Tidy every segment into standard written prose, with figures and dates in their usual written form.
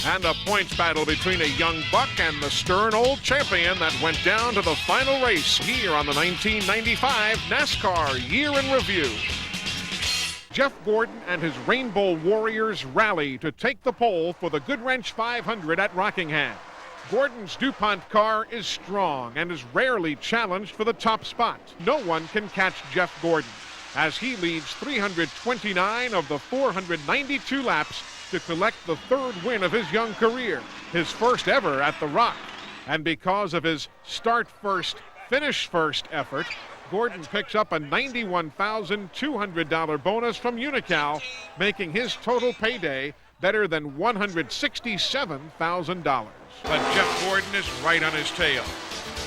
And a points battle between a young buck and the stern old champion that went down to the final race here on the 1995 NASCAR Year in Review. Jeff Gordon and his Rainbow Warriors rally to take the pole for the Goodwrench 500 at Rockingham. Gordon's DuPont car is strong and is rarely challenged for the top spot. No one can catch Jeff Gordon, as he leads 329 of the 492 laps to collect the third win of his young career, his first ever at the Rock. And because of his start first, finish first effort, Gordon picks up a $91,200 bonus from Unocal, making his total payday better than $167,000. But Jeff Gordon is right on his tail.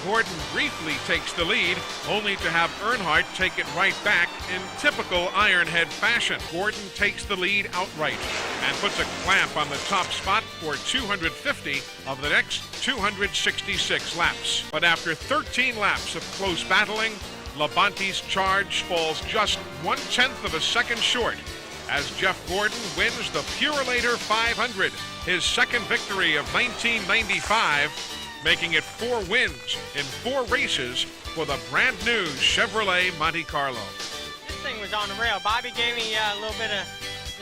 Gordon briefly takes the lead, only to have Earnhardt take it right back in typical Ironhead fashion. Gordon takes the lead outright and puts a clamp on the top spot for 250 of the next 266 laps. But after 13 laps of close battling, Labonte's charge falls just 1/10 of a second short as Jeff Gordon wins the Purolator 500, his second victory of 1995, making it 4 wins in 4 races for the brand new Chevrolet Monte Carlo. This thing was on the rail. Bobby gave me a little bit of,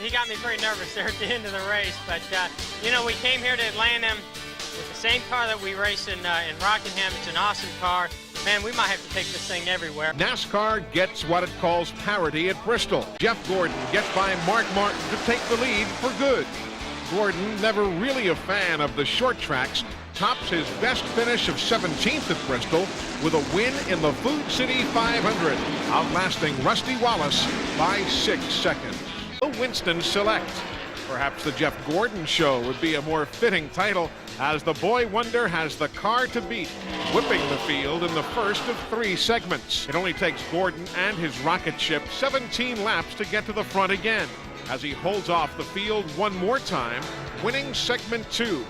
he got me pretty nervous there at the end of the race. But, you know, we came here to Atlanta with the same car that we raced in Rockingham. It's an awesome car. Man, we might have to take this thing everywhere. NASCAR gets what it calls parity at Bristol. Jeff Gordon gets by Mark Martin to take the lead for good. Gordon, never really a fan of the short tracks, tops his best finish of 17th at Bristol with a win in the Food City 500, outlasting Rusty Wallace by 6 seconds. The Winston Select. Perhaps the Jeff Gordon Show would be a more fitting title, as the boy wonder has the car to beat, whipping the field in the first of 3 segments. It only takes Gordon and his rocket ship 17 laps to get to the front again, as he holds off the field one more time, winning segment 2,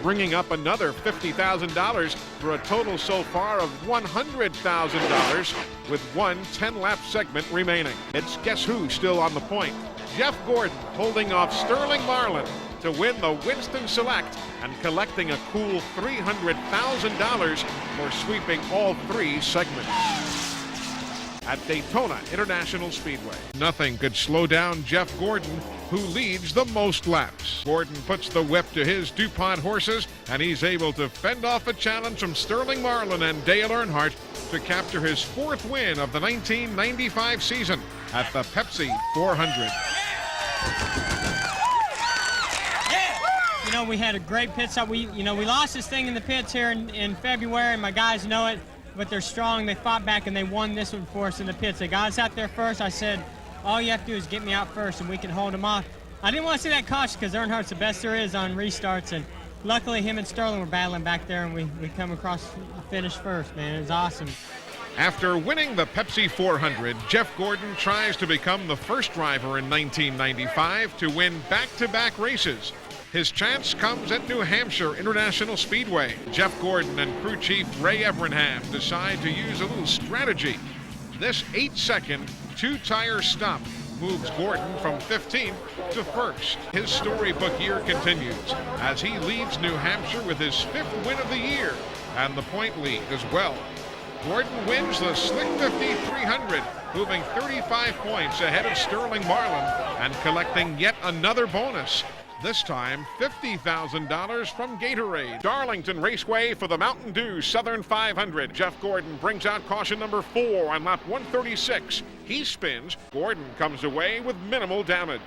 bringing up another $50,000 for a total so far of $100,000 with one 10-lap segment remaining. It's guess who still on the point? Jeff Gordon holding off Sterling Marlin to win the Winston Select and collecting a cool $300,000 for sweeping all 3 segments. At Daytona International Speedway, nothing could slow down Jeff Gordon, who leads the most laps. Gordon puts the whip to his DuPont horses, and he's able to fend off a challenge from Sterling Marlin and Dale Earnhardt to capture his 4th win of the 1995 season at the Pepsi 400. You know, we had a great pit stop. We lost this thing in the pits here in February, and my guys know it, but they're strong. They fought back, and they won this one for us in the pits. They got us out there first. I said, all you have to do is get me out first, and we can hold them off. I didn't want to see that caution because Earnhardt's the best there is on restarts, and luckily him and Sterling were battling back there, and we come across the finish first, man. It was awesome. After winning the Pepsi 400, Jeff Gordon tries to become the first driver in 1995 to win back-to-back races. His chance comes at New Hampshire International Speedway. Jeff Gordon and crew chief Ray Evernham decide to use a little strategy. This 8-second, 2-tire stop moves Gordon from 15th to 1st. His storybook year continues as he leads New Hampshire with his 5th win of the year and the point lead as well. Gordon wins the Slick 50 300, moving 35 points ahead of Sterling Marlin and collecting yet another bonus. This time, $50,000 from Gatorade. Darlington Raceway for the Mountain Dew Southern 500. Jeff Gordon brings out caution number 4 on lap 136. He spins. Gordon comes away with minimal damage.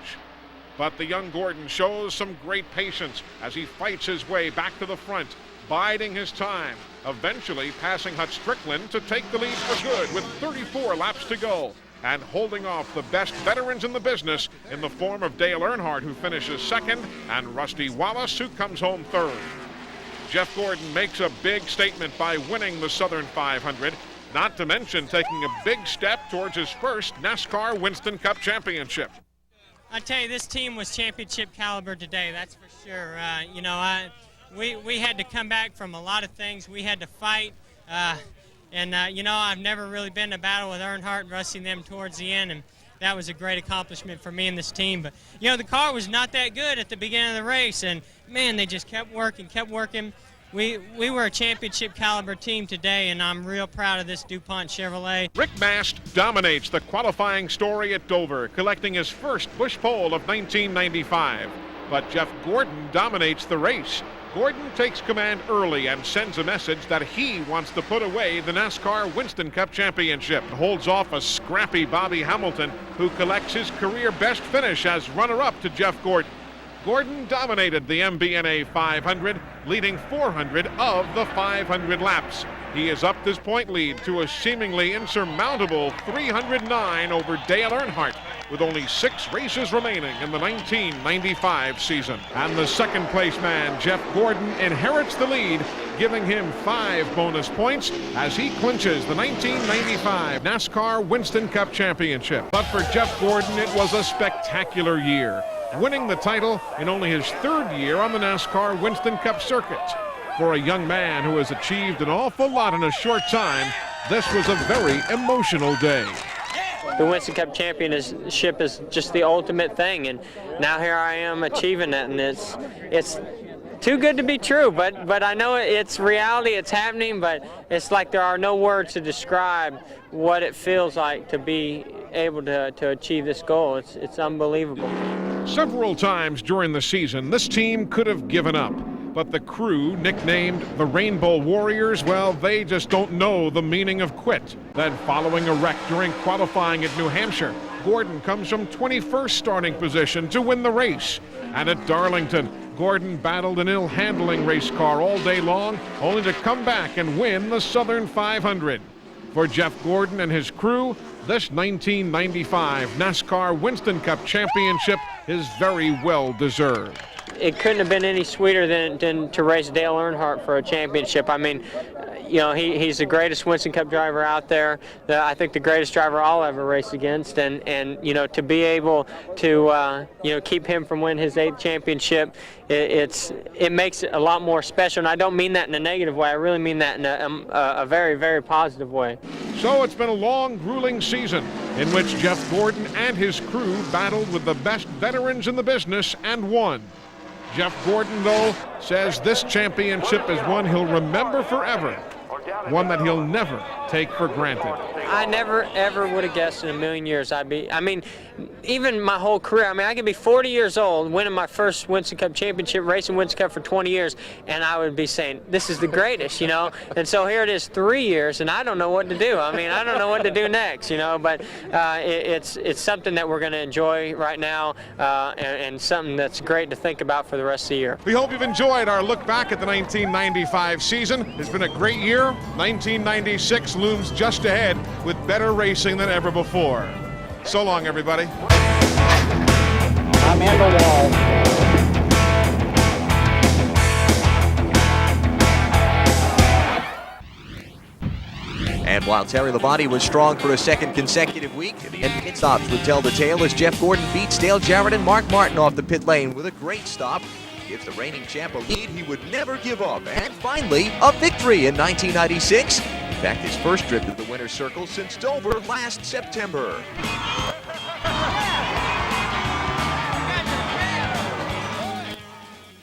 But the young Gordon shows some great patience as he fights his way back to the front, biding his time, eventually passing Hut Strickland to take the lead for good with 34 laps to go, and holding off the best veterans in the business in the form of Dale Earnhardt, who finishes 2nd, and Rusty Wallace, who comes home 3rd. Jeff Gordon makes a big statement by winning the Southern 500, not to mention taking a big step towards his first NASCAR Winston Cup championship. I tell you, this team was championship caliber today, that's for sure. We had to come back from a lot of things. We had to fight. I've never really been in a battle with Earnhardt and Rusty and them towards the end, and that was a great accomplishment for me and this team. But, the car was not that good at the beginning of the race, and, man, they just kept working. We were a championship caliber team today, and I'm real proud of this DuPont Chevrolet. Rick Mast dominates the qualifying story at Dover, collecting his first push pole of 1995. But Jeff Gordon dominates the race. Gordon takes command early and sends a message that he wants to put away the NASCAR Winston Cup Championship. Holds off a scrappy Bobby Hamilton, who collects his career best finish as runner-up to Jeff Gordon. Gordon dominated the MBNA 500, leading 400 of the 500 laps. He has upped his point lead to a seemingly insurmountable 309 over Dale Earnhardt, with only 6 races remaining in the 1995 season. And the second place man, Jeff Gordon, inherits the lead, giving him 5 bonus points as he clinches the 1995 NASCAR Winston Cup Championship. But for Jeff Gordon, it was a spectacular year, winning the title in only his 3rd year on the NASCAR Winston Cup circuit. For a young man who has achieved an awful lot in a short time, this was a very emotional day. The Winston Cup Championship is just the ultimate thing, and now here I am achieving it, and it's too good to be true, but I know it's reality, it's happening, but it's like there are no words to describe what it feels like to be able to achieve this goal. It's unbelievable. Several times during the season, this team could have given up. But the crew, nicknamed the Rainbow Warriors, well, they just don't know the meaning of quit. Then, following a wreck during qualifying at New Hampshire, Gordon comes from 21st starting position to win the race. And at Darlington, Gordon battled an ill-handling race car all day long, only to come back and win the Southern 500. For Jeff Gordon and his crew, this 1995 NASCAR Winston Cup Championship is very well deserved. It couldn't have been any sweeter than to race Dale Earnhardt for a championship. I mean, you know, he's the greatest Winston Cup driver out there. I think the greatest driver I'll ever race against. And you know, to be able to you know, keep him from winning his 8th championship, it makes it a lot more special. And I don't mean that in a negative way. I really mean that in a very, very positive way. So it's been a long, grueling season in which Jeff Gordon and his crew battled with the best veterans in the business and won. Jeff Gordon, though, says this championship is one he'll remember forever, one that he'll never take for granted. I never, ever would have guessed in a million years I mean, even my whole career, I mean, I could be 40 years old, winning my first Winston Cup championship, racing Winston Cup for 20 years, and I would be saying, this is the greatest, you know? And so here it is 3 years, and I don't know what to do. I mean, I don't know what to do next, you know? But it's something that we're going to enjoy right now, and something that's great to think about for the rest of the year. We hope you've enjoyed our look back at the 1995 season. It's been a great year. 1996 looms just ahead with better racing than ever before. So long, everybody. I'm in the wall. And while Terry Labonte was strong for a 2nd consecutive week, the end pit stops would tell the tale as Jeff Gordon beats Dale Jarrett and Mark Martin off the pit lane with a great stop. Gives the reigning champ a lead he would never give up. And finally, a victory in 1996. In fact, his first trip to the winner's circle since Dover last September.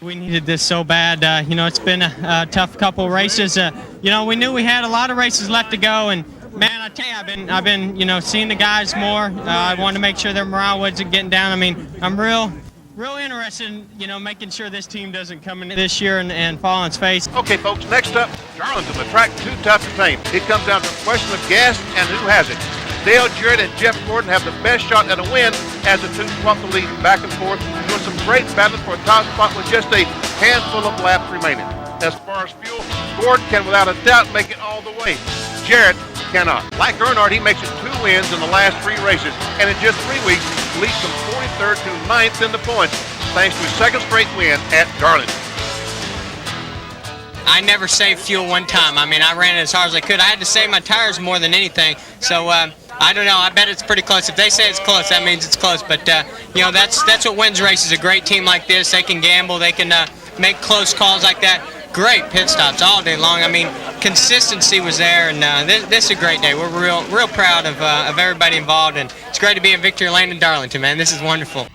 We needed this so bad. You know, it's been a tough couple races. You know, we knew we had a lot of races left to go, and man, I tell you, I've been, you know, seeing the guys more. I wanted to make sure their morale wasn't getting down. I mean, I'm real interested in, you know, making sure this team doesn't come in this year and fall on its face. Okay, folks, next up, Darlington, the track too tough to tame. It comes down to a question of gas and who has it. Dale Jarrett and Jeff Gordon have the best shot at a win as the two swap the lead back and forth, doing some great battles for a top spot with just a handful of laps remaining. As far as fuel, Gordon can without a doubt make it all the way. Jarrett cannot. Like Earnhardt, he makes it 2 wins in the last 3 races, and in just 3 weeks, leads from 43rd to 9th in the points, thanks to his 2nd straight win at Darlington. I never saved fuel one time. I mean, I ran it as hard as I could. I had to save my tires more than anything. So I don't know. I bet it's pretty close. If they say it's close, that means it's close. But you know, that's what wins races. A great team like this, they can gamble. They can make close calls like that. Great pit stops all day long. I mean, consistency was there, and this is a great day. We're real proud of everybody involved, and it's great to be in Victory Lane in Darlington, man. This is wonderful.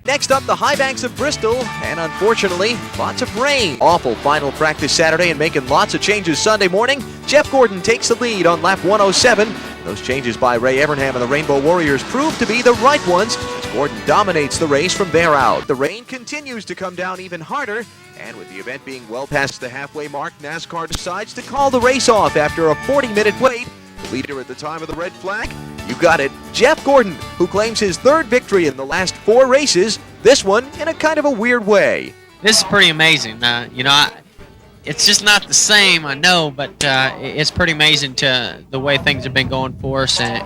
Next up, the high banks of Bristol, and unfortunately, lots of rain. Awful final practice Saturday and making lots of changes Sunday morning. Jeff Gordon takes the lead on lap 107. Those changes by Ray Evernham and the Rainbow Warriors proved to be the right ones as Gordon dominates the race from there out. The rain continues to come down even harder, and with the event being well past the halfway mark, NASCAR decides to call the race off after a 40-minute wait. The leader at the time of the red flag? You got it, Jeff Gordon, who claims his third victory in the last 4 races, this one in a kind of a weird way. This is pretty amazing. It's just not the same, I know, but it's pretty amazing to the way things have been going for us, and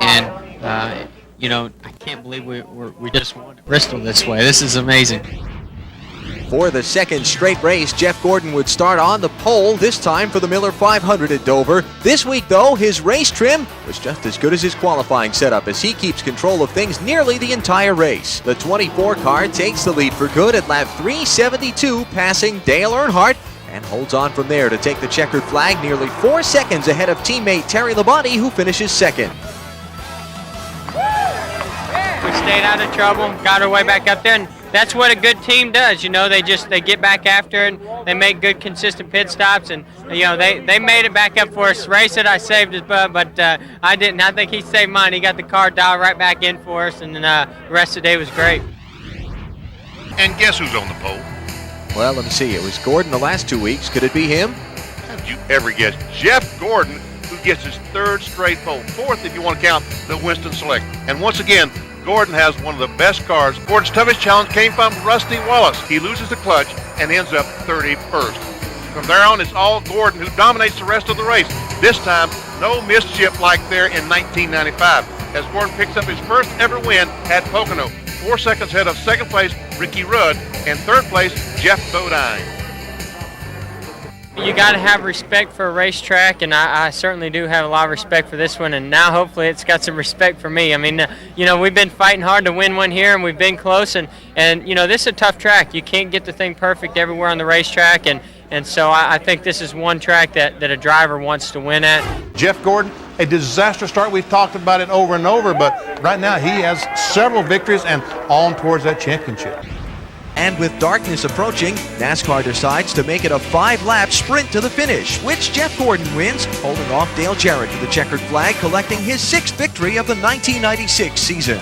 I can't believe we just won at Bristol this way. This is amazing. For the second straight race, Jeff Gordon would start on the pole, this time for the Miller 500 at Dover. This week, though, his race trim was just as good as his qualifying setup as he keeps control of things nearly the entire race. The 24 car takes the lead for good at lap 372, passing Dale Earnhardt, and holds on from there to take the checkered flag nearly 4 seconds ahead of teammate Terry Labonte, who finishes second. We stayed out of trouble, got our way back up there, and that's what a good team does. They get back after it, they make good, consistent pit stops, and they made it back up for us. Race it, I saved his butt, but I didn't. I think he saved mine. He got the car dialed right back in for us, and then the rest of the day was great. And guess who's on the pole? Well, let me see. It was Gordon the last 2 weeks. Could it be him? How did you ever guess? Jeff Gordon, who gets his third straight pole, fourth if you want to count the Winston Select. And once again, Gordon has one of the best cars. Gordon's toughest challenge came from Rusty Wallace. He loses the clutch and ends up 31st. From there on, it's all Gordon who dominates the rest of the race. This time, no mischief like there in 1995, as Gordon picks up his first ever win at Pocono. 4 seconds ahead of second place, Ricky Rudd, and third place, Jeff Bodine. You got to have respect for a racetrack, and I certainly do have a lot of respect for this one, and now hopefully it's got some respect for me. I mean, we've been fighting hard to win one here, and we've been close, and this is a tough track. You can't get the thing perfect everywhere on the racetrack, and so I think this is one track that a driver wants to win at. Jeff Gordon, a disaster start. We've talked about it over and over, but right now he has several victories and on towards that championship. And with darkness approaching, NASCAR decides to make it a 5-lap sprint to the finish, which Jeff Gordon wins, holding off Dale Jarrett to the checkered flag, collecting his 6th victory of the 1996 season.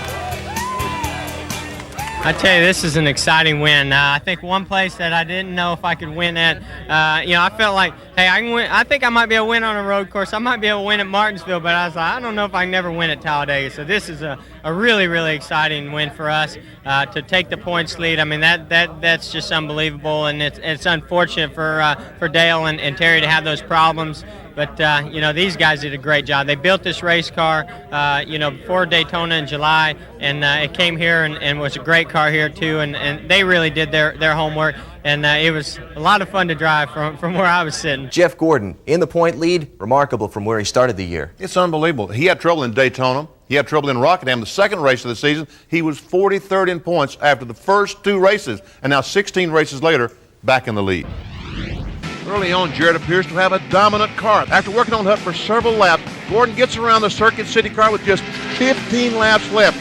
I tell you, this is an exciting win. I think one place that I didn't know if I could win at, I felt like, hey, I can win. I think I might be able to win on a road course. I might be able to win at Martinsville, but I was like, I don't know if I can never win at Talladega. So this is a really, really exciting win for us to take the points lead. I mean, that's just unbelievable, and it's unfortunate for Dale and Terry to have those problems. But, these guys did a great job. They built this race car, before Daytona in July, and it came here and was a great car here, too. And they really did their homework, and it was a lot of fun to drive from where I was sitting. Jeff Gordon in the point lead, remarkable from where he started the year. It's unbelievable. He had trouble in Daytona. He had trouble in Rockingham, the second race of the season. He was 43rd in points after the first 2 races, and now 16 races later, back in the lead. Early on, Jarrett appears to have a dominant car. After working on Hutt for several laps, Gordon gets around the Circuit City car with just 15 laps left.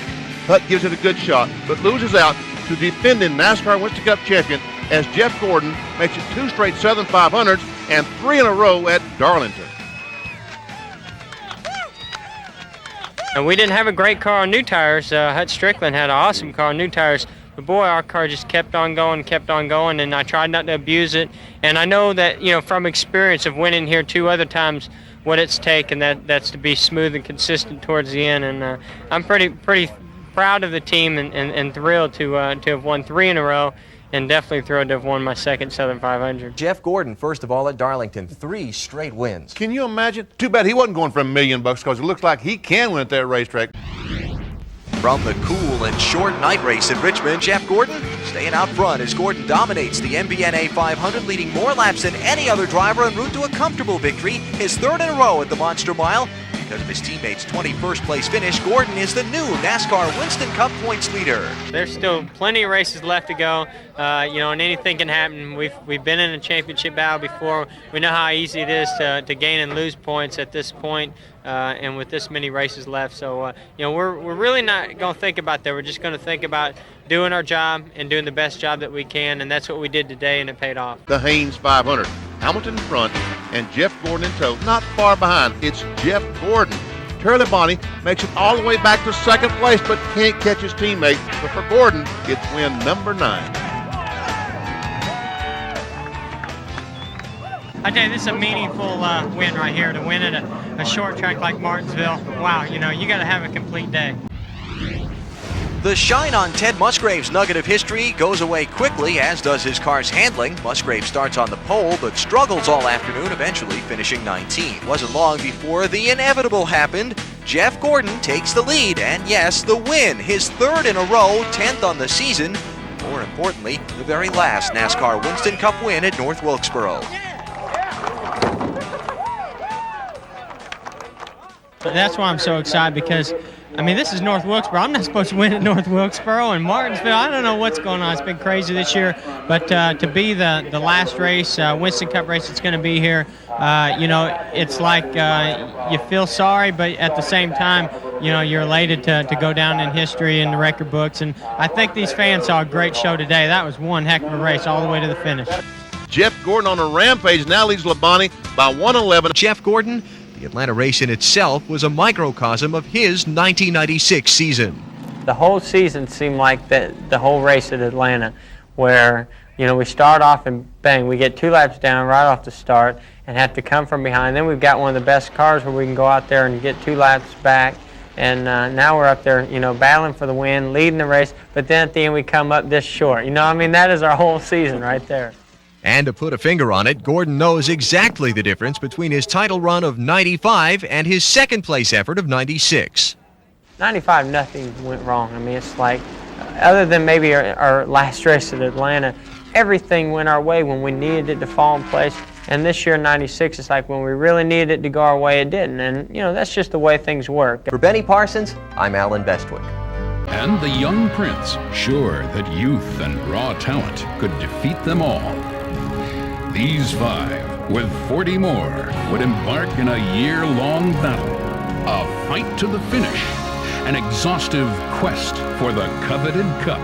Hutt gives it a good shot, but loses out to defending NASCAR Winston Cup champion as Jeff Gordon makes it 2 straight Southern 500s and 3 in a row at Darlington. And we didn't have a great car on new tires. Hut Strickland had an awesome car on new tires. But boy, our car just kept on going, and I tried not to abuse it. And I know that, from experience of winning here 2 other times, what it's taken, that's to be smooth and consistent towards the end. And I'm pretty proud of the team and thrilled to have won 3 in a row, and definitely thrilled to have won my second Southern 500. Jeff Gordon, first of all, at Darlington, 3 straight wins. Can you imagine? Too bad he wasn't going for $1 million because it looks like he can win at that racetrack. From the cool and short night race at Richmond, Jeff Gordon staying out front as Gordon dominates the MBNA 500, leading more laps than any other driver en route to a comfortable victory, his 3rd in a row at the Monster Mile. Because of his teammates' 21st place finish, Gordon is the new NASCAR Winston Cup points leader. There's still plenty of races left to go, and anything can happen. We've been in a championship battle before. We know how easy it is to gain and lose points at this point, and with this many races left. So, we're really not going to think about that. We're just going to think about doing our job and doing the best job that we can, and that's what we did today, and it paid off. The Haynes 500. Hamilton in front and Jeff Gordon in tow. Not far behind. It's Jeff Gordon. Terry Labonte makes it all the way back to second place, but can't catch his teammate. But for Gordon, it's win number 9. I tell you, this is a meaningful win right here. To win at a short track like Martinsville, wow, you got to have a complete day. The shine on Ted Musgrave's nugget of history goes away quickly, as does his car's handling. Musgrave starts on the pole, but struggles all afternoon, eventually finishing 19th. Wasn't long before the inevitable happened. Jeff Gordon takes the lead, and yes, the win. His 3rd in a row, 10th on the season. More importantly, the very last NASCAR Winston Cup win at North Wilkesboro. That's why I'm so excited, because this is North Wilkesboro. I'm not supposed to win at North Wilkesboro and Martinsville. I don't know what's going on. It's been crazy this year. But to be the last race, Winston Cup race that's going to be here, it's like you feel sorry, but at the same time, you're elated to go down in history in the record books. And I think these fans saw a great show today. That was one heck of a race all the way to the finish. Jeff Gordon on a rampage now leads Labonte by 1:11. Jeff Gordon, the Atlanta race in itself was a microcosm of his 1996 season. The whole season seemed like the whole race at Atlanta, where we start off and bang, we get 2 laps down right off the start and have to come from behind. Then we've got one of the best cars where we can go out there and get 2 laps back. And now we're up there, battling for the win, leading the race. But then at the end we come up this short. That is our whole season right there. And to put a finger on it, Gordon knows exactly the difference between his title run of 95 and his second place effort of 96. 95, nothing went wrong. It's like, other than maybe our last race at Atlanta, everything went our way when we needed it to fall in place. And this year, 96, it's like when we really needed it to go our way, it didn't. And, that's just the way things work. For Benny Parsons, I'm Alan Bestwick. And the young prince, sure that youth and raw talent could defeat them all. These 5, with 40 more, would embark in a year-long battle, a fight to the finish, an exhaustive quest for the coveted cup.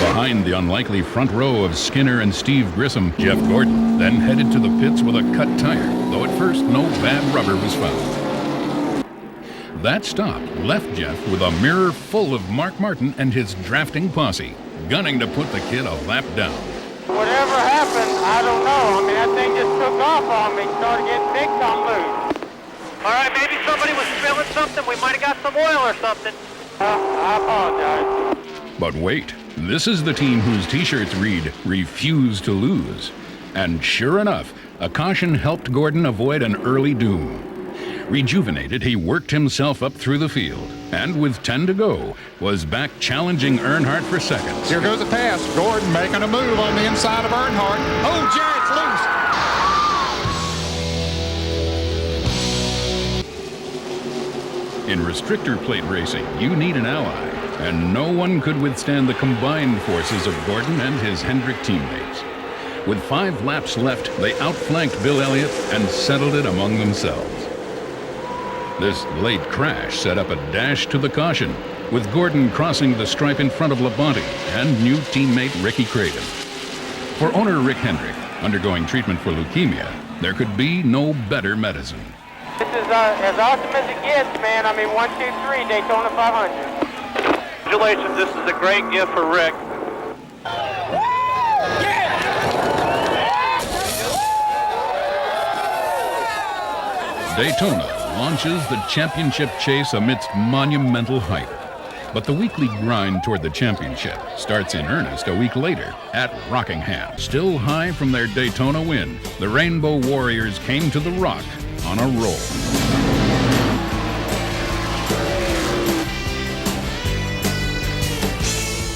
Behind the unlikely front row of Skinner and Steve Grissom, Jeff Gordon then headed to the pits with a cut tire, though at first no bad rubber was found. That stop left Jeff with a mirror full of Mark Martin and his drafting posse, gunning to put the kid a lap down. Whatever happened, I don't know. That thing just took off on me, started getting big on loose. All right, maybe somebody was spilling something. We might have got some oil or something. I apologize. But wait, this is the team whose t-shirts read, "Refuse to lose." And sure enough, a caution helped Gordon avoid an early doom. Rejuvenated, he worked himself up through the field, and with 10 to go, was back challenging Earnhardt for seconds. Here goes a pass. Gordon making a move on the inside of Earnhardt. Oh, Jarrett's loose. In restrictor plate racing, you need an ally, and no one could withstand the combined forces of Gordon and his Hendrick teammates. With 5 laps left, they outflanked Bill Elliott and settled it among themselves. This late crash set up a dash to the caution, with Gordon crossing the stripe in front of Labonte and new teammate Ricky Craven. For owner Rick Hendrick, undergoing treatment for leukemia, there could be no better medicine. This is as awesome as it gets, man. 1, 2, 3, Daytona 500. Congratulations, this is a great gift for Rick. Daytona launches the championship chase amidst monumental hype. But the weekly grind toward the championship starts in earnest a week later at Rockingham. Still high from their Daytona win, the Rainbow Warriors came to the Rock on a roll.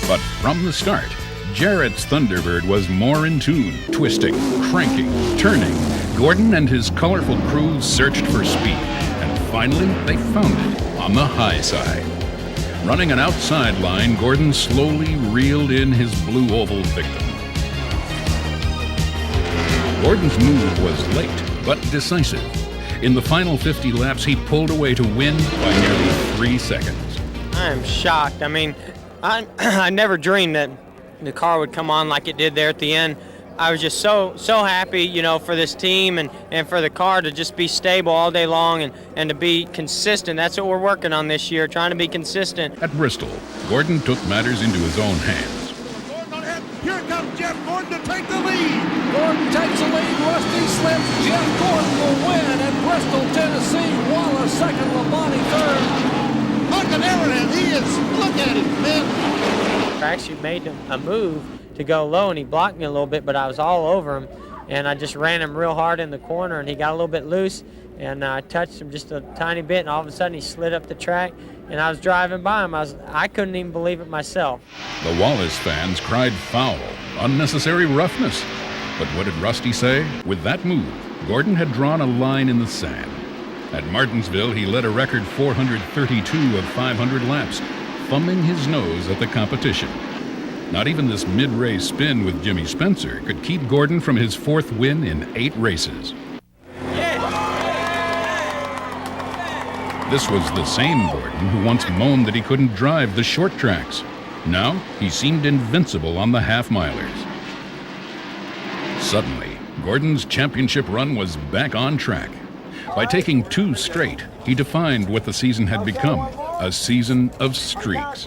But from the start, Jarrett's Thunderbird was more in tune, twisting, cranking, turning. Gordon and his colorful crew searched for speed, and finally they found it on the high side. Running an outside line, Gordon slowly reeled in his blue oval victim. Gordon's move was late, but decisive. In the final 50 laps, he pulled away to win by nearly 3 seconds. I am shocked. I mean, I never dreamed that the car would come on like it did there at the end. I was just so happy, you know, for this team and for the car to just be stable all day long and to be consistent. That's what we're working on this year, trying to be consistent. At Bristol, Gordon took matters into his own hands. Here comes Jeff Gordon to take the lead. Gordon takes the lead. Rusty slips. Jeff Gordon will win at Bristol, Tennessee. Wallace second. Labonte third. Look at everything. He is. Look at him, man. I actually made a move to go low, and he blocked me a little bit, but I was all over him, and I just ran him real hard in the corner, and he got a little bit loose, and I touched him just a tiny bit, and all of a sudden he slid up the track, and I was driving by him. I couldn't even believe it myself. The Wallace fans cried foul, unnecessary roughness. But what did Rusty say? With that move, Gordon had drawn a line in the sand. At Martinsville, he led a record 432 of 500 laps, thumbing his nose at the competition. Not even this mid-race spin with Jimmy Spencer could keep Gordon from his 4th win in 8 races. This was the same Gordon who once moaned that he couldn't drive the short tracks. Now, he seemed invincible on the half-milers. Suddenly, Gordon's championship run was back on track. By taking 2 straight, he defined what the season had become, a season of streaks.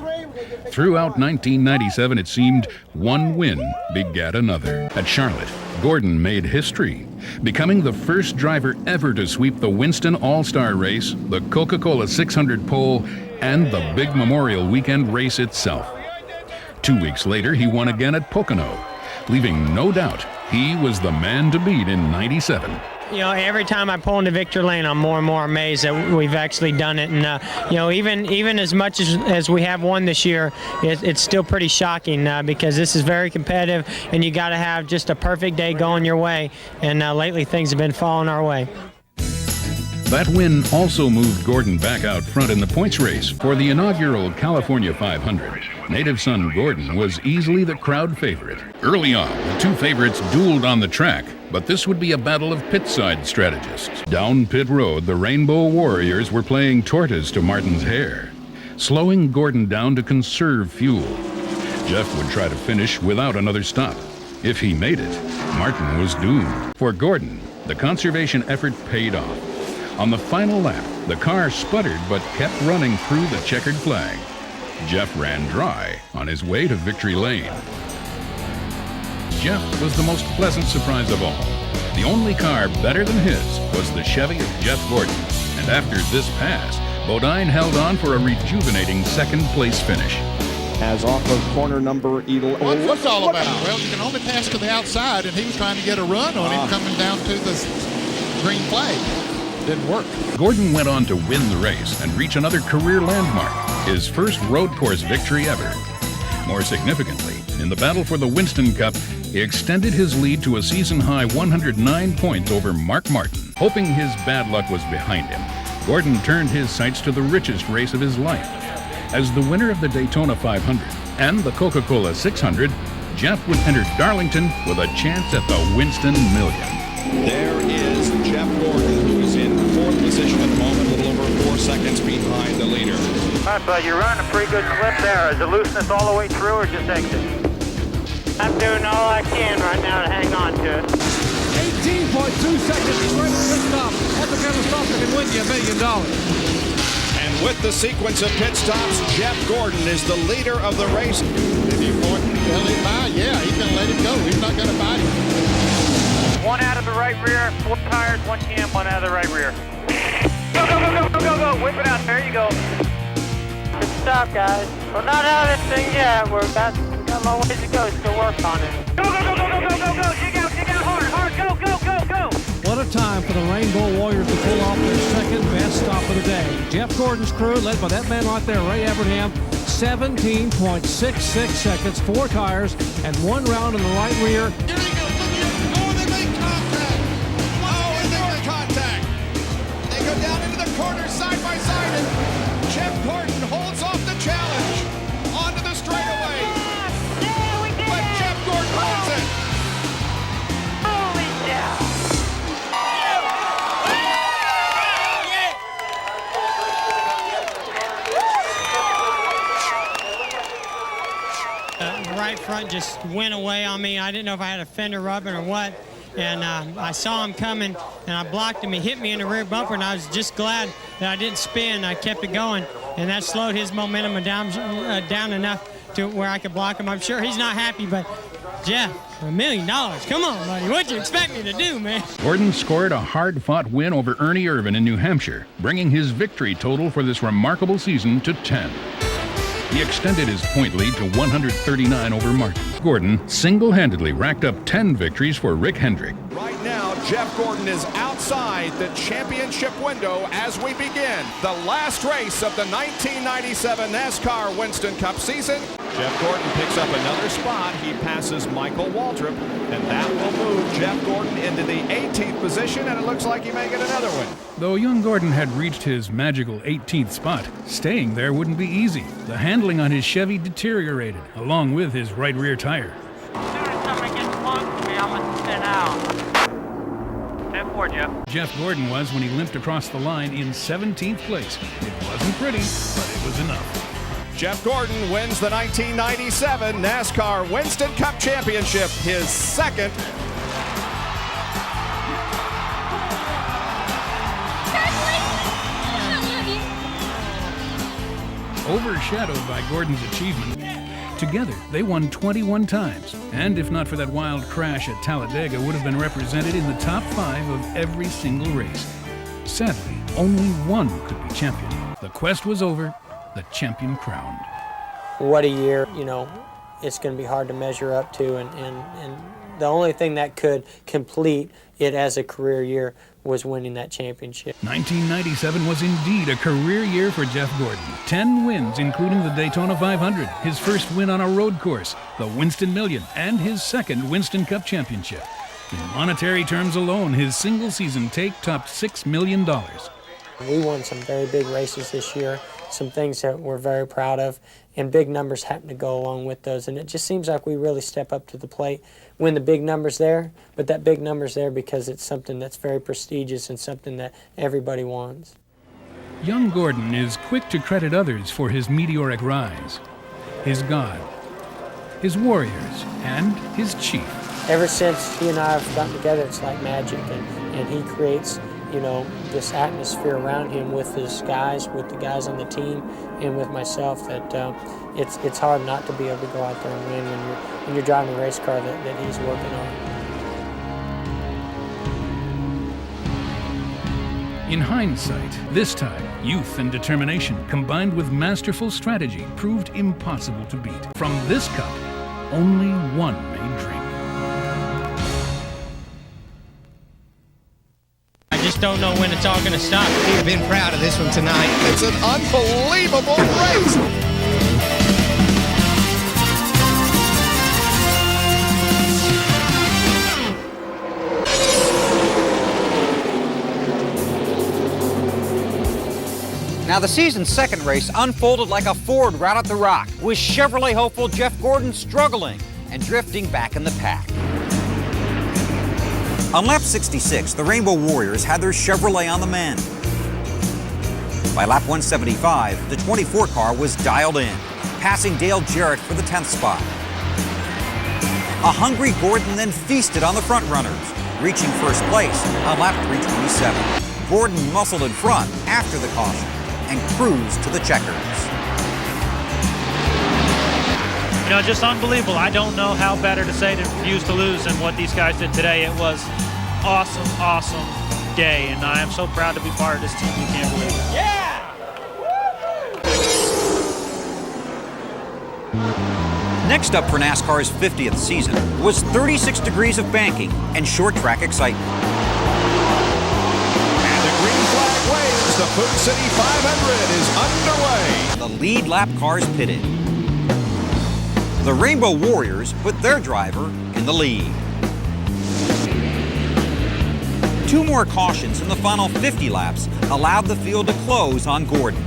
Throughout 1997, it seemed one win begat another. At Charlotte, Gordon made history, becoming the first driver ever to sweep the Winston All-Star Race, the Coca-Cola 600 pole, and the big Memorial Weekend race itself. 2 weeks later, he won again at Pocono, leaving no doubt he was the man to beat in '97. You know, every time I pull into Victory Lane, I'm more and more amazed that we've actually done it. And, you know, even as much as we have won this year, it's still pretty shocking because this is very competitive, and you got to have just a perfect day going your way. And lately, things have been falling our way. That win also moved Gordon back out front in the points race for the inaugural California 500. Native son Gordon was easily the crowd favorite. Early on, the 2 favorites dueled on the track, but this would be a battle of pit-side strategists. Down pit road, the Rainbow Warriors were playing tortoise to Martin's hare, slowing Gordon down to conserve fuel. Jeff would try to finish without another stop. If he made it, Martin was doomed. For Gordon, the conservation effort paid off. On the final lap, the car sputtered but kept running through the checkered flag. Jeff ran dry on his way to Victory Lane. Jeff was the most pleasant surprise of all. The only car better than his was the Chevy of Jeff Gordon. And after this pass, Bodine held on for a rejuvenating second-place finish. As off of corner number 11. What's this all about? Well, you can only pass to the outside, and he was trying to get a run on him coming down to the green flag. Didn't work. Gordon went on to win the race and reach another career landmark, his first road course victory ever. More significantly, in the battle for the Winston Cup, he extended his lead to a season-high 109 points over Mark Martin. Hoping his bad luck was behind him, Gordon turned his sights to the richest race of his life. As the winner of the Daytona 500 and the Coca-Cola 600, Jeff would enter Darlington with a chance at the Winston Million. There is Jeff Gordon, who's in 4th position at the moment, a little over 4 seconds behind the leader. All right, bud, you're running a pretty good clip there. Is the looseness all the way through or just exit? I'm doing all I can right now to hang on to it. 18.2 seconds straight pit stop. That's the kind of stop that can win you $1 million. And with the sequence of pit stops, Jeff Gordon is the leader of the race. If you want to let it by, yeah, he's going to let it go. He's not going to bite him. 1 out of the right rear, 4 tires, 1 cam, 1 out of the right rear. Go, go, go, go, go, go, go. Whip it out. There you go. Good stop, guys. We're not out of this thing yet. We got a long ways to go. Still work on it. Go, go, go, go, go, go, go, go. Dig out hard. Go, go, go, go. What a time for the Rainbow Warriors to pull off their second best stop of the day. Jeff Gordon's crew, led by that man right there, Ray Abraham, 17.66 seconds, 4 tires, and 1 round in the right rear. Here he goes. Oh, they make contact. Oh, and they make contact. They go down into the corner side by side, and Jeff Gordon holds off the challenge onto the straightaway. But Jeff Gordon wins it. Holy cow! Right front just went away on me. I didn't know if I had a fender rubbing or what. And I saw him coming, and I blocked him. He hit me in the rear bumper, and I was just glad that I didn't spin. I kept it going, and that slowed his momentum down enough to where I could block him. I'm sure he's not happy, but Jeff, $1 million. Come on, buddy. What'd you expect me to do, man? Gordon scored a hard-fought win over Ernie Irvin in New Hampshire, bringing his victory total for this remarkable season to 10. He extended his point lead to 139 over Martin. Gordon single-handedly racked up 10 victories for Rick Hendrick. Right now, Jeff Gordon is outside the championship window as we begin the last race of the 1997 NASCAR Winston Cup season. Jeff Gordon picks up another spot. He passes Michael Waltrip, and that will move Jeff Gordon into the 18th position, and it looks like he may get another one. Though young Gordon had reached his magical 18th spot, staying there wouldn't be easy. The handling on his Chevy deteriorated, along with his right rear tire. As soon as somebody gets close to me, I'm going to spin out. 10-4, Jeff. Jeff Gordon was when he limped across the line in 17th place. It wasn't pretty, but it was enough. Jeff Gordon wins the 1997 NASCAR Winston Cup Championship, his second. Overshadowed by Gordon's achievement, together they won 21 times, and if not for that wild crash at Talladega, would have been represented in the top 5 of every single race. Sadly, only one could be champion. The quest was over, the champion crowned. What a year, it's going to be hard to measure up to, and the only thing that could complete it as a career year was winning that championship. 1997 was indeed a career year for Jeff Gordon. 10 wins, including the Daytona 500, his first win on a road course, the Winston Million, and his second Winston Cup championship. In monetary terms alone, his single-season take topped $6 million. We won some very big races this year, some things that we're very proud of, and big numbers happen to go along with those. And it just seems like we really step up to the plate when the big number's there, but that big number's there because it's something that's very prestigious and something that everybody wants. Young Gordon is quick to credit others for his meteoric rise. His God, his warriors, and his chief. Ever since he and I have gotten together, it's like magic, and he creates this atmosphere around him with his guys, with the guys on the team, and with myself that it's hard not to be able to go out there and win when you're driving a race car that he's working on. In hindsight, this time, youth and determination combined with masterful strategy proved impossible to beat. From this cup, only one may drink. I just don't know when it's all going to stop. We've been proud of this one tonight. It's an unbelievable race. Now the season's second race unfolded like a Ford right at the rock, with Chevrolet hopeful Jeff Gordon struggling and drifting back in the pack. On lap 66, the Rainbow Warriors had their Chevrolet on the mend. By lap 175, the 24 car was dialed in, passing Dale Jarrett for the 10th spot. A hungry Gordon then feasted on the front runners, reaching first place on lap 327. Gordon muscled in front after the caution and cruised to the checkers. Just unbelievable. I don't know how better to say to refuse to lose than what these guys did today. It was awesome, awesome day, and I am so proud to be part of this team. You can't believe it. Yeah! Next up for NASCAR's 50th season was 36 degrees of banking and short track excitement. And the green flag it waves. The Food City 500 is underway. The lead lap cars pitted. The Rainbow Warriors put their driver in the lead. 2 more cautions in the final 50 laps allowed the field to close on Gordon.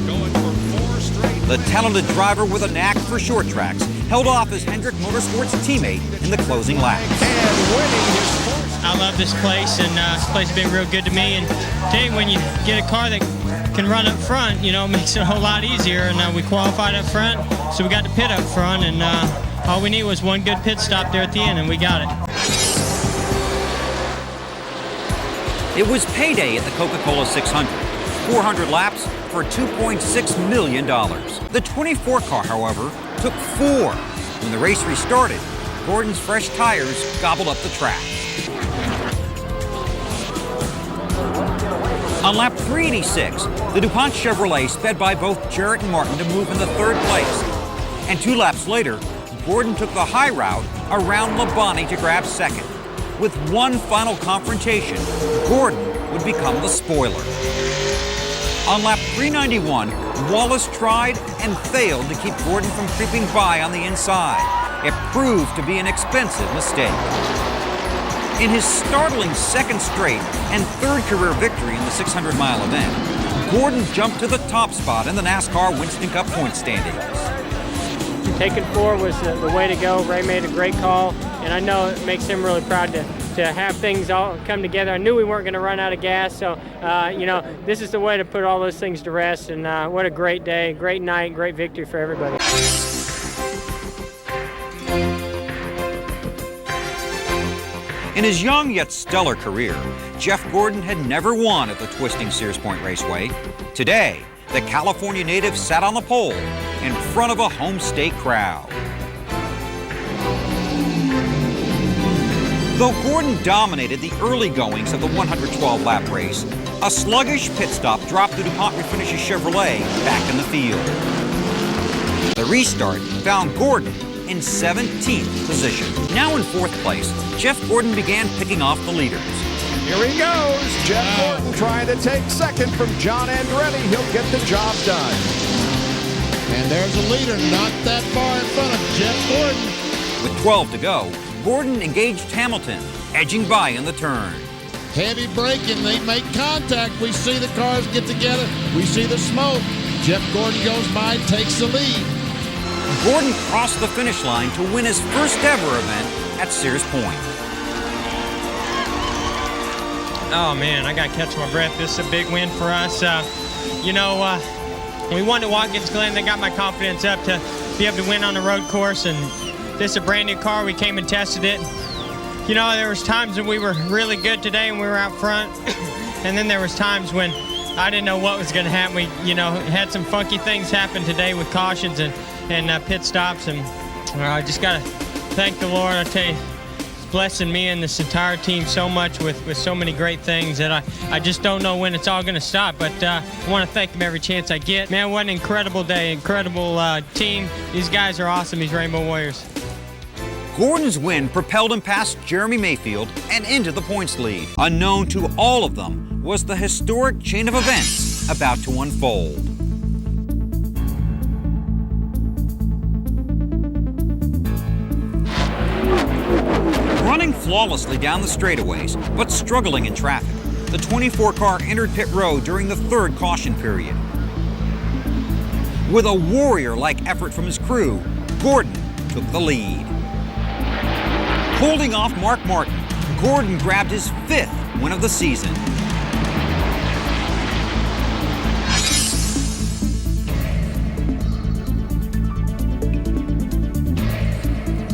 Going for 4 straight. The talented driver with a knack for short tracks held off his Hendrick Motorsports teammate in the closing lap. And winning his first. I love this place, and this place has been real good to me. And today, when you get a car that can run up front, you know, it makes it a whole lot easier. And we qualified up front, so we got to pit up front, and all we need was one good pit stop there at the end, and we got it. It was payday at the Coca-Cola 600. 400 laps for $2.6 million. The 24 car, however, took 4. When the race restarted, Gordon's fresh tires gobbled up the track. On lap 386, the DuPont Chevrolet sped by both Jarrett and Martin to move into 3rd place. And 2 laps later, Gordon took the high route around Labonte to grab 2nd. With one final confrontation, Gordon would become the spoiler. On lap 391, Wallace tried and failed to keep Gordon from creeping by on the inside. It proved to be an expensive mistake. In his startling 2nd straight and 3rd career victory in the 600-mile event, Gordon jumped to the top spot in the NASCAR Winston Cup point standings. Taking 4 was the way to go. Ray made a great call, and I know it makes him really proud to have things all come together. I knew we weren't going to run out of gas, so you know, this is the way to put all those things to rest. And what a great day, great night, great victory for everybody. In his young yet stellar career, Jeff Gordon had never won at the twisting Sears Point Raceway. Today, the California native sat on the pole in front of a home state crowd. Though Gordon dominated the early goings of the 112-lap race, a sluggish pit stop dropped the DuPont Refinishes Chevrolet back in the field. The restart found Gordon in 17th position. Now in 4th place, Jeff Gordon began picking off the leaders. Here he goes. Jeff Gordon trying to take 2nd from John Andretti. He'll get the job done. And there's a leader not that far in front of Jeff Gordon. With 12 to go, Gordon engaged Hamilton, edging by in the turn. Heavy braking, they make contact. We see the cars get together. We see the smoke. Jeff Gordon goes by, takes the lead. Gordon crossed the finish line to win his first ever event at Sears Point. Oh man, I gotta catch my breath. This is a big win for us. You know, we won at Watkins Glen. They got my confidence up to be able to win on the road course, and this is a brand new car. We came and tested it. You know, there was times when we were really good today and we were out front, and then there was times when I didn't know what was going to happen. We, you know, had some funky things happen today with cautions and pit stops, and I just got to thank the Lord. I tell you, it's blessing me and this entire team so much with so many great things that I just don't know when it's all going to stop, but I want to thank them every chance I get. Man, what an incredible day, incredible team. These guys are awesome, these Rainbow Warriors. Gordon's win propelled him past Jeremy Mayfield and into the points lead. Unknown to all of them was the historic chain of events about to unfold. Running flawlessly down the straightaways, but struggling in traffic, the 24 car entered pit road during the 3rd caution period. With a warrior-like effort from his crew, Gordon took the lead. Holding off Mark Martin, Gordon grabbed his 5th win of the season.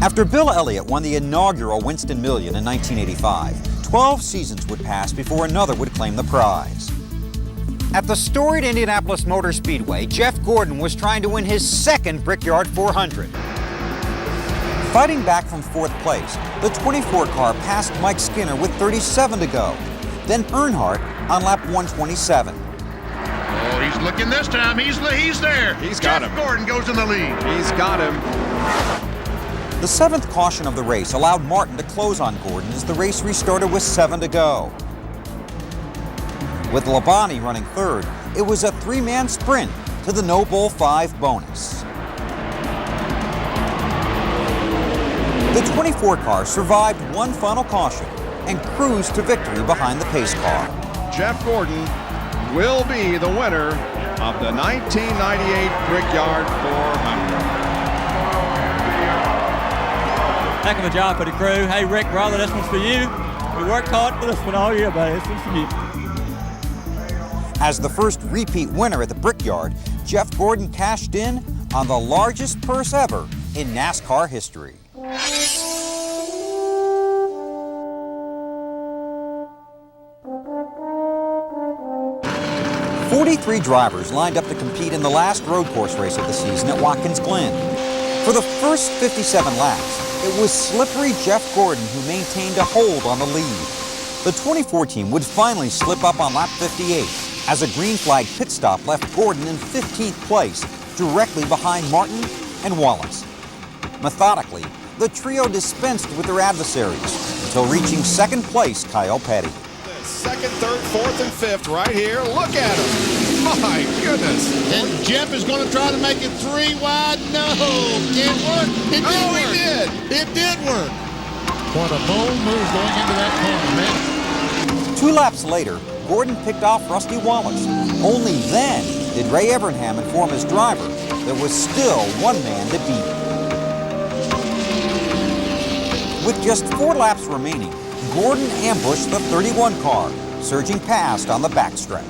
After Bill Elliott won the inaugural Winston Million in 1985, 12 seasons would pass before another would claim the prize. At the storied Indianapolis Motor Speedway, Jeff Gordon was trying to win his 2nd Brickyard 400. Fighting back from 4th place, the 24 car passed Mike Skinner with 37 to go. Then Earnhardt on lap 127. Oh, he's looking this time. He's there. He's got him. Gordon goes in the lead. He's got him. The 7th caution of the race allowed Martin to close on Gordon as the race restarted with 7 to go. With Labonte running third, it was a three-man sprint to the No Bull 5 bonus. The 24 car survived one final caution and cruised to victory behind the pace car. Jeff Gordon will be the winner of the 1998 Brickyard 400. Heck of a job for the crew. Hey, Rick, brother, this one's for you. We worked hard for this one all year, buddy. This one's for you. As the first repeat winner at the Brickyard, Jeff Gordon cashed in on the largest purse ever in NASCAR history. 43 drivers lined up to compete in the last road course race of the season at Watkins Glen. For the first 57 laps, it was slippery Jeff Gordon who maintained a hold on the lead. The 2014 would finally slip up on lap 58 as a green flag pit stop left Gordon in 15th place, directly behind Martin and Wallace. Methodically, the trio dispensed with their adversaries until reaching second place Kyle Petty. Second, third, fourth, and fifth right here. Look at him. My goodness. And Jeff is going to try to make it 3 wide. No, can't work. It did work. He did. It did work. What a bold move going into that corner, man. 2 laps later, Gordon picked off Rusty Wallace. Only then did Ray Evernham inform his driver there was still one man to beat. With just 4 laps remaining, Gordon ambushed the 31 car, surging past on the backstretch.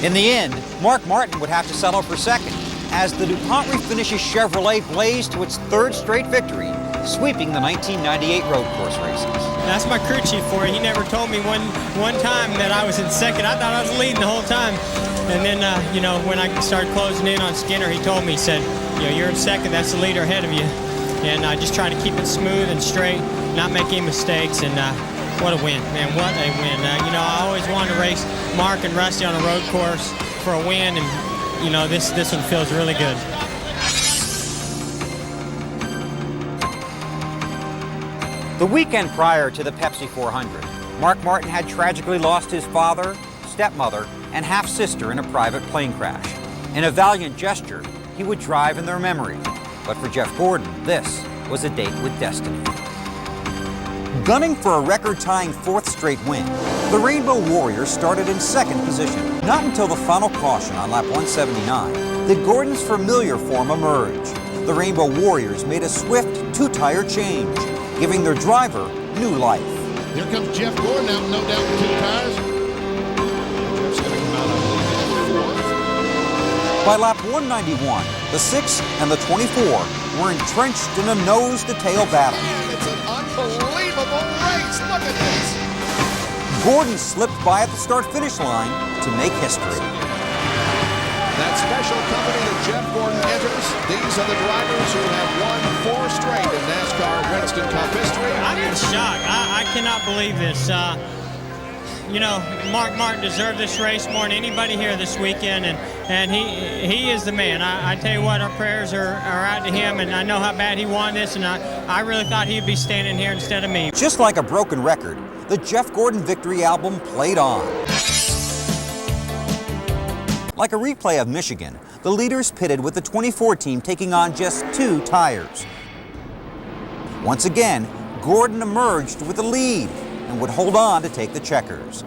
In the end, Mark Martin would have to settle for second, as the DuPont Refinishes Chevrolet blazed to its 3rd straight victory, sweeping the 1998 road course races. That's my crew chief for it. He never told me one time that I was in second. I thought I was leading the whole time. And then, when I started closing in on Skinner, he told me, he said, you're in second, that's the leader ahead of you. And I just try to keep it smooth and straight, not make any mistakes, and what a win, man, what a win. I always wanted to race Mark and Rusty on a road course for a win, and, this one feels really good. The weekend prior to the Pepsi 400, Mark Martin had tragically lost his father, stepmother, and half-sister in a private plane crash. In a valiant gesture, he would drive in their memory. But for Jeff Gordon, this was a date with destiny. Gunning for a record-tying 4th straight win, the Rainbow Warriors started in 2nd position. Not until the final caution on lap 179 did Gordon's familiar form emerge. The Rainbow Warriors made a swift 2-tire change, giving their driver new life. Here comes Jeff Gordon out, no doubt, with 2 tires. Jeff's going to come out of 4th. By lap 191, the 6 and the 24 were entrenched in a nose-to-tail battle. It's an unbelievable race. Look at this. Gordon slipped by at the start-finish line to make history. That special company that Jeff Gordon enters, these are the drivers who have won 4 straight in NASCAR Winston Cup history. I'm in shock. I cannot believe this. Mark Martin deserved this race more than anybody here this weekend, and he is the man. I tell you what, our prayers are out to him, and I know how bad he wanted this, and I really thought he'd be standing here instead of me. Just like a broken record, the Jeff Gordon Victory album played on. Like a replay of Michigan, the leaders pitted with the 24 team taking on just 2 tires. Once again, Gordon emerged with the lead and would hold on to take the checkers.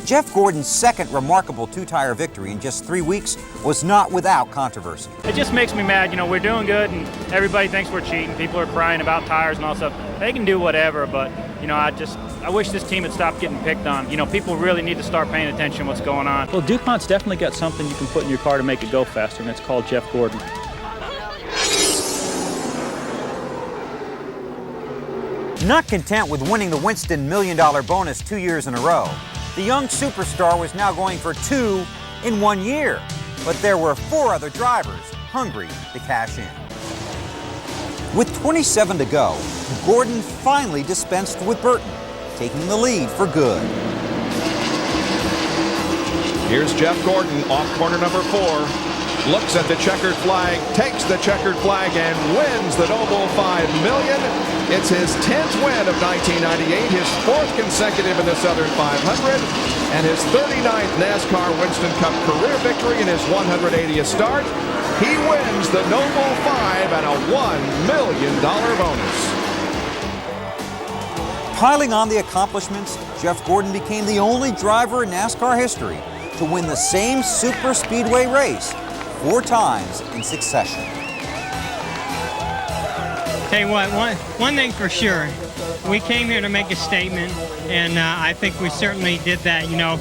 Jeff Gordon's 2nd remarkable 2-tire victory in just 3 weeks was not without controversy. It just makes me mad. We're doing good and everybody thinks we're cheating. People are crying about tires and all stuff. They can do whatever, but I wish this team had stopped getting picked on. People really need to start paying attention to what's going on. Well, DuPont's definitely got something you can put in your car to make it go faster, and it's called Jeff Gordon. Not content with winning the Winston $1 million bonus 2 years in a row, the young superstar was now going for 2 in 1 year. But there were 4 other drivers hungry to cash in. With 27 to go, Gordon finally dispensed with Burton, taking the lead for good. Here's Jeff Gordon off corner number 4. looks at the checkered flag, takes the checkered flag, and wins the Noble $5 million. It's his 10th win of 1998, his 4th consecutive in the Southern 500, and his 39th NASCAR Winston Cup career victory in his 180th start. He wins the Noble 5 and a $1 million bonus. Piling on the accomplishments, Jeff Gordon became the only driver in NASCAR history to win the same super speedway race 4 times in succession. Tell you what, one thing for sure, we came here to make a statement, and I think we certainly did that. You know,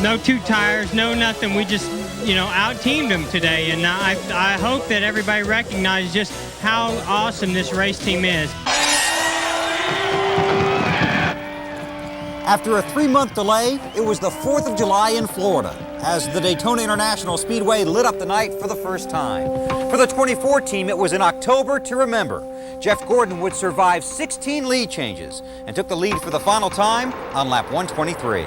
no 2 tires, no nothing. We just, you know, out-teamed them today, and I hope that everybody recognizes just how awesome this race team is. After a 3-month delay, it was the 4th of July in Florida as the Daytona International Speedway lit up the night for the first time. For the 24 team, it was an October to remember. Jeff Gordon would survive 16 lead changes and took the lead for the final time on lap 123.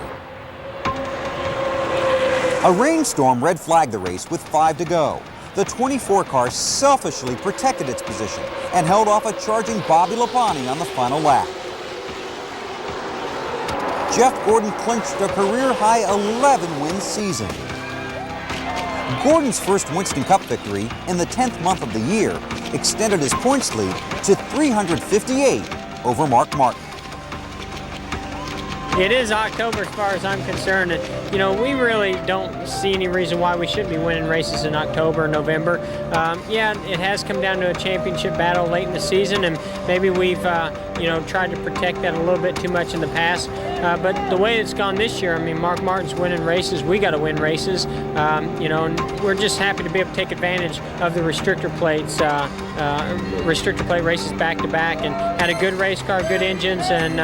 A rainstorm red flagged the race with 5 to go. The 24 car selfishly protected its position and held off a charging Bobby Labonte on the final lap. Jeff Gordon clinched a career-high 11-win season. Gordon's first Winston Cup victory in the 10th month of the year extended his points lead to 358 over Mark Martin. It is October as far as I'm concerned, and you know, we really don't see any reason why we shouldn't be winning races in October or November. Yeah, it has come down to a championship battle late in the season, and maybe we've you know, tried to protect that a little bit too much in the past. But the way it's gone this year, I mean, Mark Martin's winning races, we got to win races, you know, and we're just happy to be able to take advantage of the restrictor plates, restrictor plate races back to back, and had a good race car, good engines, and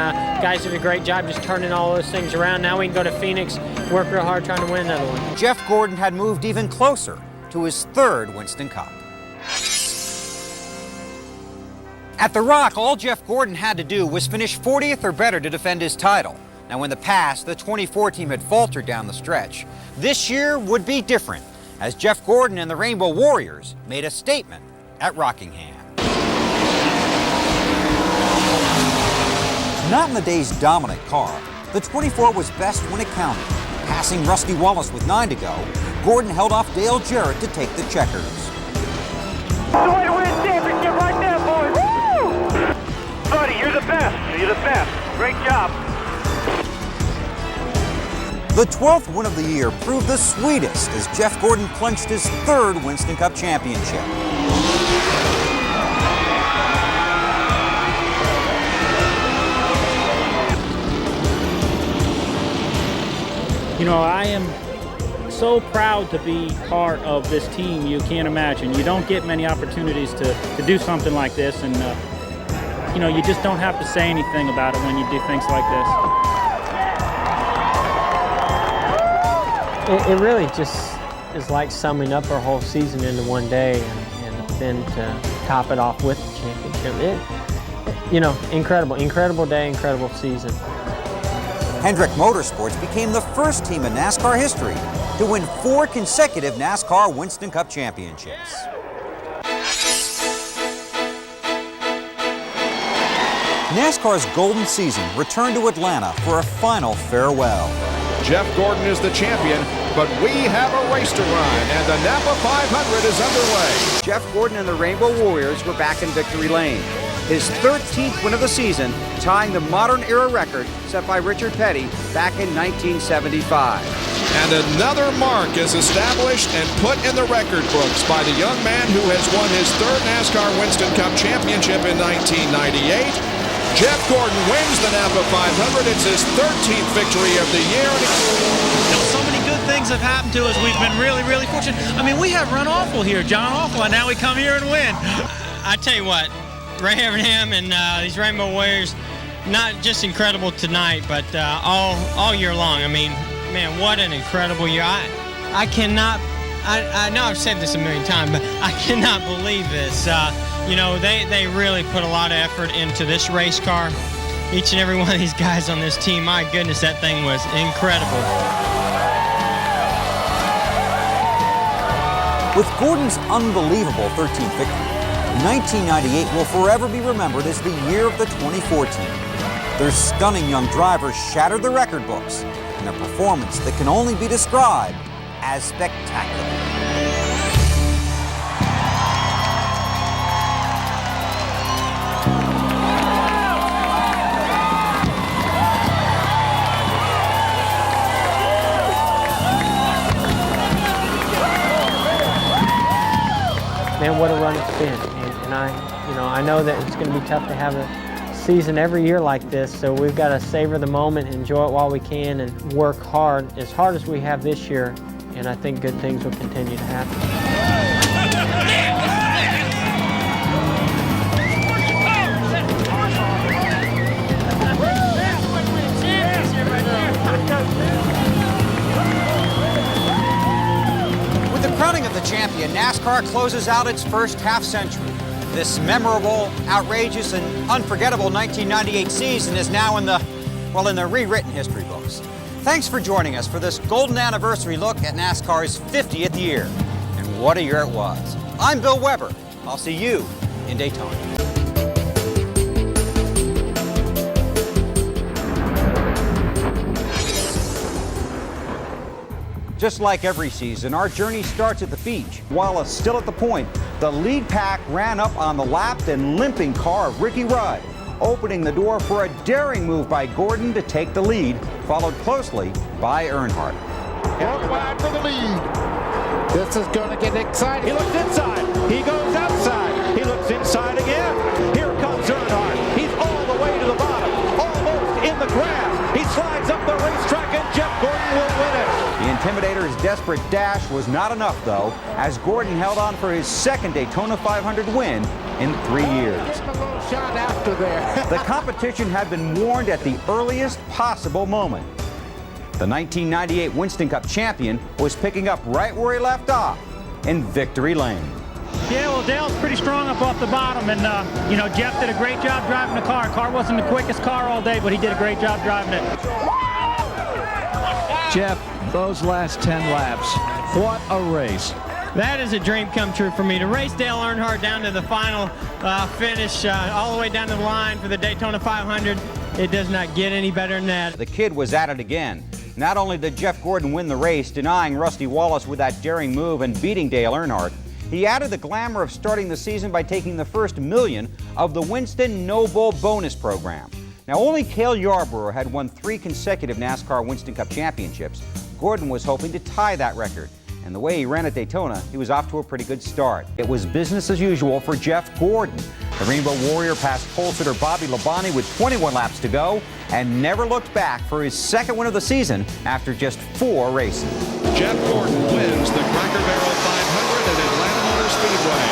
guys did a great job just turning all those things around. Now we can go to Phoenix, work real hard trying to win another one. Jeff Gordon had moved even closer to his 3rd Winston Cup. At the Rock, all Jeff Gordon had to do was finish 40th or better to defend his title. Now, in the past, the 24 team had faltered down the stretch. This year would be different, as Jeff Gordon and the Rainbow Warriors made a statement at Rockingham. Not in the day's dominant car, the 24 was best when it counted. Passing Rusty Wallace with 9 to go, Gordon held off Dale Jarrett to take the checkers. The way to win championship right now, boys. Woo! Buddy, you're the best. You're the best. Great job. The 12th win of the year proved the sweetest as Jeff Gordon clinched his 3rd Winston Cup championship. You know, I am so proud to be part of this team. You can't imagine. You don't get many opportunities to do something like this, and you know, you just don't have to say anything about it when you do things like this. It really just is like summing up our whole season into one day, and then to top it off with the championship. You know, incredible day, incredible season. Hendrick Motorsports became the first team in NASCAR history to win 4 consecutive NASCAR Winston Cup championships. NASCAR's golden season returned to Atlanta for a final farewell. Jeff Gordon is the champion, but we have a race to run, and the Napa 500 is underway. Jeff Gordon and the Rainbow Warriors were back in victory lane. His 13th win of the season, tying the modern era record set by Richard Petty back in 1975. And another mark is established and put in the record books by the young man who has won his 3rd NASCAR Winston Cup championship in 1998. Jeff Gordon wins the Napa 500. It's his 13th victory of the year. So many good things have happened to us. We've been really, really fortunate. I mean, we have Run Awful here, John Awful, and now we come here and win. I tell you what, Ray Evernham and these Rainbow Warriors, not just incredible tonight, but all year long. I mean, man, what an incredible year. I cannot, I know I've said this a million times, but I cannot believe this. You know, they really put a lot of effort into this race car. Each and every one of these guys on this team, my goodness, that thing was incredible. With Gordon's unbelievable 13th victory, 1998 will forever be remembered as the year of the 2014. Their stunning young drivers shattered the record books in a performance that can only be described as spectacular. Man, what a run it's been. And I know that it's going to be tough to have a season every year like this, so we've got to savor the moment, enjoy it while we can, and work hard as we have this year, and I think good things will continue to happen. With the crowning of the champion, NASCAR closes out its first half-century. This memorable, outrageous, and unforgettable 1998 season is now in the rewritten history books. Thanks for joining us for this golden anniversary look at NASCAR's 50th year. And what a year it was. I'm Bill Weber. I'll see you in Daytona. Just like every season, our journey starts at the beach. Wallace still at the point. The lead pack ran up on the lapped and limping car of Ricky Rudd, opening the door for a daring move by Gordon to take the lead, followed closely by Earnhardt. Going wide for the lead. This is going to get exciting. He looks inside. He goes outside. He looks inside again. Here comes Earnhardt. He's all the way to the bottom, almost in the grass. He slides up the racetrack, and Jeff Gordon will win it. The Intimidator's desperate dash was not enough, though, as Gordon held on for his second Daytona 500 win in 3 years. A little shot after there. The competition had been warned at the earliest possible moment. The 1998 Winston Cup champion was picking up right where he left off, in victory lane. Yeah, well, Dale's pretty strong up off the bottom, and, Jeff did a great job driving the car. Car wasn't the quickest car all day, but he did a great job driving it. Jeff, those last 10 laps, what a race. That is a dream come true for me, to race Dale Earnhardt down to the final finish, all the way down to the line for the Daytona 500. It does not get any better than that. The kid was at it again. Not only did Jeff Gordon win the race, denying Rusty Wallace with that daring move and beating Dale Earnhardt, he added the glamour of starting the season by taking the first million of the Winston No Bull bonus program. Now, only Cale Yarborough had won 3 consecutive NASCAR Winston Cup championships. Gordon was hoping to tie that record. And the way he ran at Daytona, he was off to a pretty good start. It was business as usual for Jeff Gordon. The Rainbow Warrior passed pole sitter Bobby Labonte with 21 laps to go and never looked back for his second win of the season after just 4 races. Jeff Gordon wins the Cracker Barrel 500 at Atlanta Motor Speedway.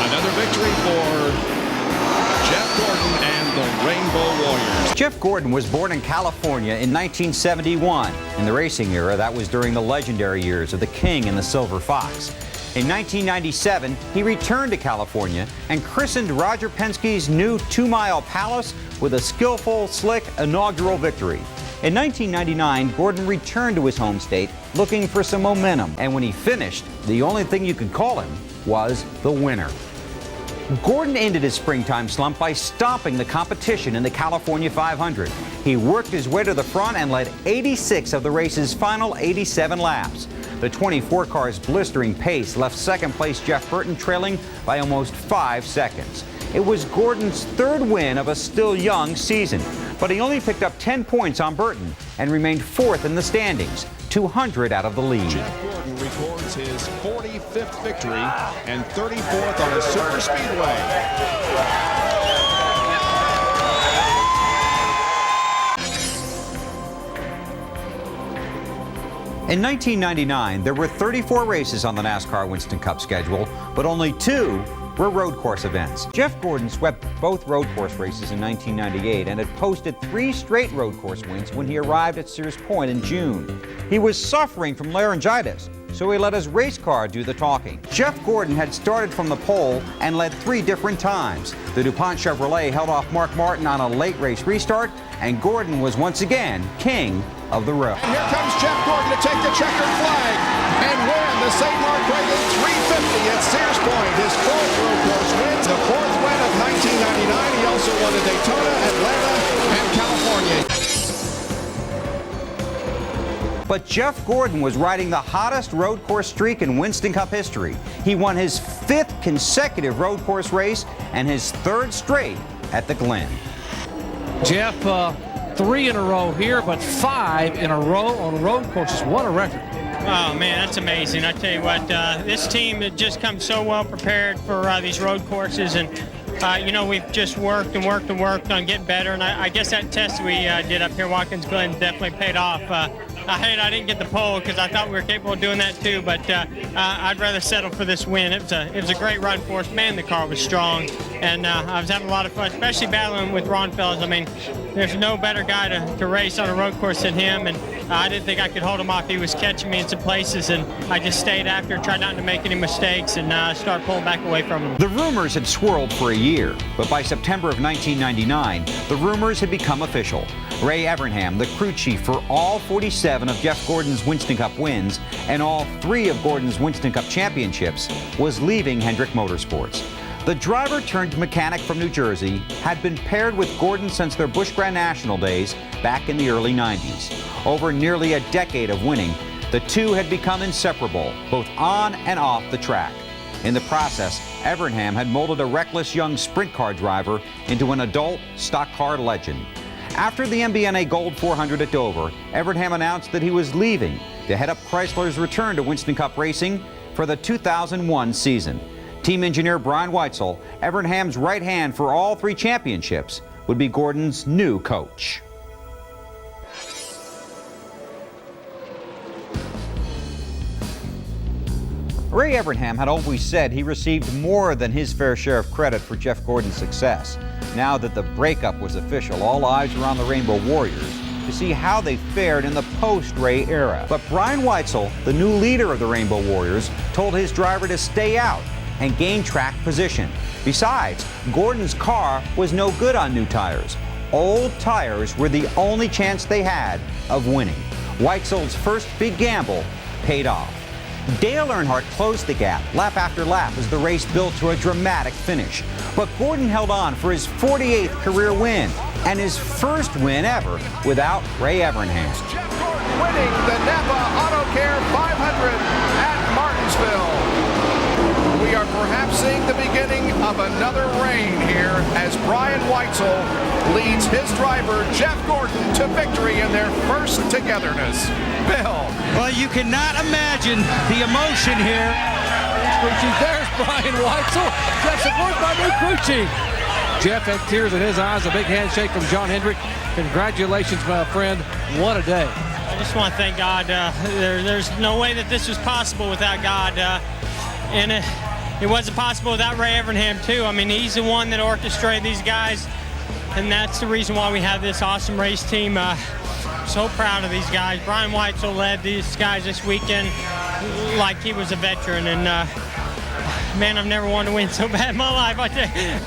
Another victory for Jeff Gordon and the Rainbow Warriors. Jeff Gordon was born in California in 1971. In the racing era, that was during the legendary years of the King and the Silver Fox. In 1997, he returned to California and christened Roger Penske's new 2-mile Palace with a skillful, slick inaugural victory. In 1999, Gordon returned to his home state looking for some momentum. And when he finished, the only thing you could call him was the winner. Gordon ended his springtime slump by stomping the competition in the California 500. He worked his way to the front and led 86 of the race's final 87 laps. The 24 car's blistering pace left second place Jeff Burton trailing by almost 5 seconds. It was Gordon's 3rd win of a still young season, but he only picked up 10 points on Burton and remained 4th in the standings, 200 out of the lead. Jeff Gordon records his 45th victory and 34th on a super speedway. In 1999, there were 34 races on the NASCAR Winston Cup schedule, but only 2 were road course events. Jeff Gordon swept both road course races in 1998 and had posted 3 straight road course wins when he arrived at Sears Point in June. He was suffering from laryngitis, so he let his race car do the talking. Jeff Gordon had started from the pole and led 3 different times. The DuPont Chevrolet held off Mark Martin on a late race restart, and Gordon was once again king of the road. And here comes Jeff Gordon to take the checkered flag and win the St. Mark Reagan 350 at Sears Point. His fourth road course win, the fourth win of 1999. He also won at Daytona, Atlanta, and California. But Jeff Gordon was riding the hottest road course streak in Winston Cup history. He won his 5th consecutive road course race and his 3rd straight at the Glen. Jeff, 3 in a row here, but 5 in a row on road courses. What a record. Oh, man, that's amazing. I tell you what, this team had just come so well prepared for these road courses. And, you know, we've just worked and worked and worked on getting better. And I guess that test we did up here at Watkins Glen definitely paid off. I hate I didn't get the pole because I thought we were capable of doing that too, but I'd rather settle for this win. It was a great run for us. Man, the car was strong, and I was having a lot of fun, especially battling with Ron Fellows. I mean, there's no better guy to race on a road course than him, and I didn't think I could hold him off. He was catching me in some places, and I just stayed after, tried not to make any mistakes, and start pulling back away from him. The rumors had swirled for a year, but by September of 1999, the rumors had become official. Ray Evernham, the crew chief for all 47 of Jeff Gordon's Winston Cup wins and all 3 of Gordon's Winston Cup championships, was leaving Hendrick Motorsports. The driver turned mechanic from New Jersey had been paired with Gordon since their Busch Grand National days back in the early 90s. Over nearly a decade of winning, the two had become inseparable, both on and off the track. In the process, Evernham had molded a reckless young sprint car driver into an adult stock car legend. After the MBNA Gold 400 at Dover, Evernham announced that he was leaving to head up Chrysler's return to Winston Cup racing for the 2001 season. Team engineer Brian Weitzel, Evernham's right hand for all 3 championships, would be Gordon's new coach. Ray Evernham had always said he received more than his fair share of credit for Jeff Gordon's success. Now that the breakup was official, all eyes were on the Rainbow Warriors to see how they fared in the post-Ray era. But Brian Weitzel, the new leader of the Rainbow Warriors, told his driver to stay out and gain track position. Besides, Gordon's car was no good on new tires. Old tires were the only chance they had of winning. Weitzel's first big gamble paid off. Dale Earnhardt closed the gap lap after lap as the race built to a dramatic finish. But Gordon held on for his 48th career win and his first win ever without Ray Evernham. Jeff Gordon winning the Napa Auto Care 500 at Martinsville. We are perhaps seeing the beginning of another reign here as Brian Weitzel leads his driver Jeff Gordon to victory in their first togetherness. Bill. Well, you cannot imagine the emotion here. There's Brian Weitzel. Jeff supported by new crew chief. Jeff had tears in his eyes, a big handshake from John Hendrick. Congratulations, my friend. What a day. I just want to thank God. There's no way that this was possible without God. And it wasn't possible without Ray Evernham, too. I mean, he's the one that orchestrated these guys, and that's the reason why we have this awesome race team. So proud of these guys. Brian Weitzel led these guys this weekend like he was a veteran, and man, I've never wanted to win so bad in my life, I tell you.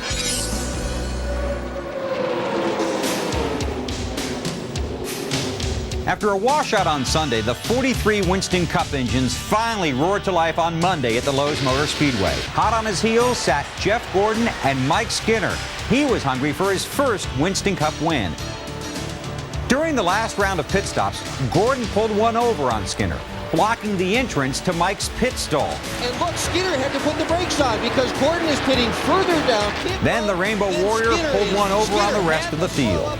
After a washout on Sunday, the 43 Winston Cup engines finally roared to life on Monday at the Lowe's Motor Speedway. Hot on his heels sat Jeff Gordon and Mike Skinner. He was hungry for his first Winston Cup win. During the last round of pit stops, Gordon pulled one over on Skinner, blocking the entrance to Mike's pit stall. And look, Skinner had to put the brakes on because Gordon is pitting further down. Then the Rainbow Warrior pulled one over on the rest of the field.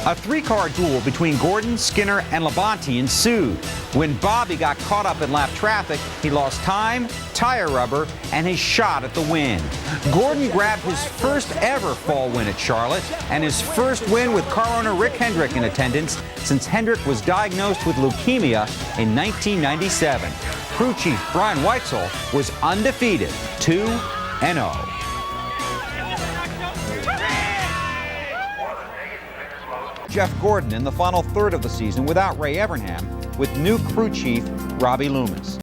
A 3-car duel between Gordon, Skinner, and Labonte ensued. When Bobby got caught up in lap traffic, he lost time, tire rubber, and his shot at the win. Gordon grabbed his first ever fall win at Charlotte and his first win with car owner Rick Hendrick in attendance since Hendrick was diagnosed with leukemia in 1997. Crew chief Brian Weitzel was undefeated, 2-0. Jeff Gordon in the final third of the season without Ray Evernham with new crew chief Robbie Loomis.